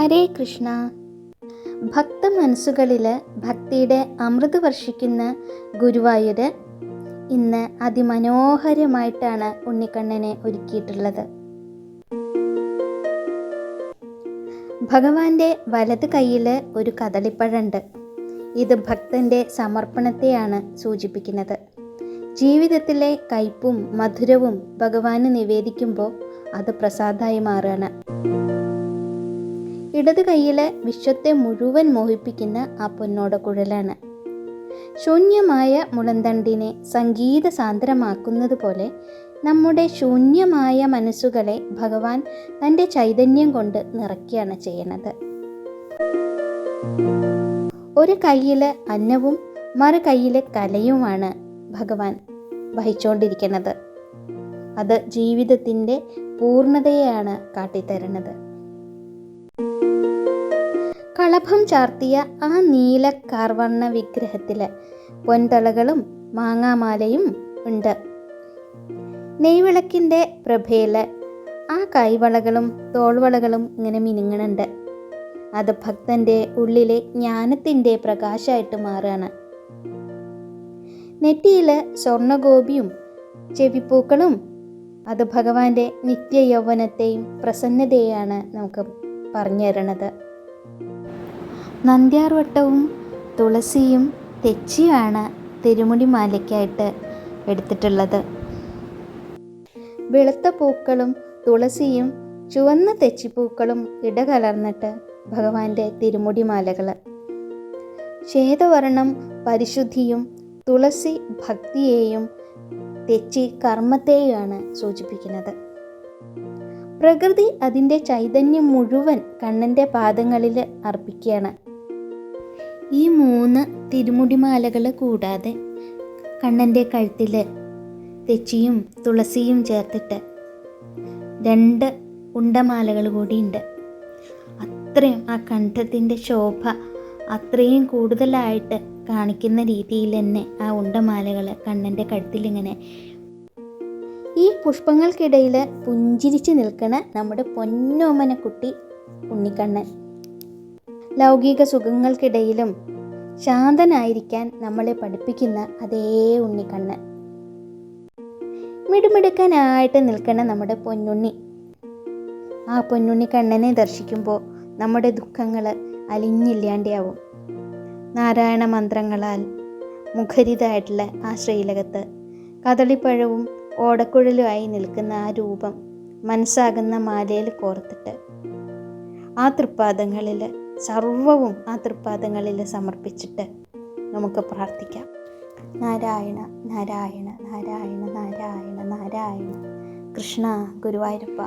ഹരേ കൃഷ്ണ. ഭക്ത മനസ്സുകളിൽ ഭക്തിയുടെ അമൃത് വർഷിക്കുന്ന ഗുരുവായൂര് ഇന്ന് അതിമനോഹരമായിട്ടാണ് ഉണ്ണിക്കണ്ണനെ ഒരുക്കിയിട്ടുള്ളത്. ഭഗവാന്റെ വലത് കൈയിൽ ഒരു കദളിപ്പഴമുണ്ട്. ഇത് ഭക്തന്റെ സമർപ്പണത്തെയാണ് സൂചിപ്പിക്കുന്നത്. ജീവിതത്തിലെ കയ്പും മധുരവും ഭഗവാന് നിവേദിക്കുമ്പോൾ അത് പ്രസാദമായി മാറുകയാണ്. ഇടത് കൈയിൽ വിശ്വത്തെ മുഴുവൻ മോഹിപ്പിക്കുന്ന ആ പൊന്നോട കുഴലാണ്. ശൂന്യമായ മുളന്തണ്ടിനെ സംഗീത സാന്ദ്രമാക്കുന്നത് പോലെ നമ്മുടെ ശൂന്യമായ മനസ്സുകളെ ഭഗവാൻ തൻ്റെ ചൈതന്യം കൊണ്ട് നിറയ്ക്കുകയാണ് ചെയ്യുന്നത്. ഒരു കൈയിൽ അന്നവും മറു കൈയിൽ കലയുമാണ് ഭഗവാൻ വഹിച്ചുകൊണ്ടിരിക്കുന്നത്. അത് ജീവിതത്തിൻ്റെ പൂർണ്ണതയെയാണ് കാട്ടിത്തരുന്നത്. കളഭം ചാർത്തിയ ആ നീല കാർവർണ്ണ വിഗ്രഹത്തിൽ പൊൻതളകളും മാങ്ങാമാലയും ഉണ്ട്. നെയ്വിളക്കിൻ്റെ പ്രഭയിൽ ആ കൈവളകളും തോൾവളകളും ഇങ്ങനെ മിനുങ്ങുന്നുണ്ട്. അത് ഭക്തൻ്റെ ഉള്ളിലെ ജ്ഞാനത്തിൻ്റെ പ്രകാശമായിട്ട് മാറുകയാണ്. നെറ്റിയിൽ സ്വർണ്ണഗോപിയും ചെവിപ്പൂക്കളും അത് ഭഗവാന്റെ നിത്യ യൗവനത്തെയും പ്രസന്നതയെയാണ് നമുക്ക് പറഞ്ഞു തരുന്നത്. നന്ദ്യാർവട്ടവും തുളസിയും തെച്ചിയുമാണ് തിരുമുടി മാലയ്ക്കായിട്ട് എടുത്തിട്ടുള്ളത്. വെളുത്ത പൂക്കളും തുളസിയും ചുവന്ന തെച്ചിപ്പൂക്കളും ഇടകലർന്നിട്ട് ഭഗവാന്റെ തിരുമുടി മാലകൾ. ശ്വേതവർണം പരിശുദ്ധിയും തുളസി ഭക്തിയെയും തെച്ചി കർമ്മത്തെയുമാണ് സൂചിപ്പിക്കുന്നത്. പ്രകൃതി അതിൻ്റെ ചൈതന്യം മുഴുവൻ കണ്ണൻ്റെ പാദങ്ങളിൽ അർപ്പിക്കുകയാണ്. ഈ 3 തിരുമുടിമാലകൾ കൂടാതെ കണ്ണൻ്റെ കഴുത്തിൽ തെച്ചിയും തുളസിയും ചേർത്തിട്ട് 2 ഉണ്ടമാലകൾ കൂടിയുണ്ട്. അത്രയും ആ കണ്ഠത്തിൻ്റെ ശോഭ അത്രയും കൂടുതലായിട്ട് കാണിക്കുന്ന രീതിയിൽ തന്നെ ആ ഉണ്ടമാലകൾ കണ്ണൻ്റെ കഴുത്തിലിങ്ങനെ. ഈ പുഷ്പങ്ങൾക്കിടയിൽ പുഞ്ചിരിച്ച് നിൽക്കുന്ന നമ്മുടെ പൊന്നോമനക്കുട്ടി ഉണ്ണിക്കണ്ണൻ. ലൗകിക സുഖങ്ങൾക്കിടയിലും ശാന്തനായിരിക്കാൻ നമ്മളെ പഠിപ്പിക്കുന്ന അതേ ഉണ്ണിക്കണ്ണൻ. മിടുമിടുക്കനായിട്ട് നിൽക്കുന്ന നമ്മുടെ പൊന്നുണ്ണി. ആ പൊന്നുണ്ണി കണ്ണനെ ദർശിക്കുമ്പോൾ നമ്മുടെ ദുഃഖങ്ങൾ അലിഞ്ഞില്ലാണ്ടാവും. നാരായണ മന്ത്രങ്ങളാൽ മുഖരിതമായിട്ടുള്ള ആ ശ്രീലകത്ത് കദളിപ്പഴവും ഓടക്കുഴലുമായി നിൽക്കുന്ന ആ രൂപം മനസ്സാകുന്ന മാലയിൽ കോർത്തിട്ട് ആ തൃപ്പാദങ്ങളിൽ സർവവും ആ തൃപ്പാദങ്ങളിൽ സമർപ്പിച്ചിട്ട് നമുക്ക് പ്രാർത്ഥിക്കാം. നാരായണ നാരായണ നാരായണ നാരായണ നാരായണ. കൃഷ്ണ ഗുരുവായൂരപ്പ.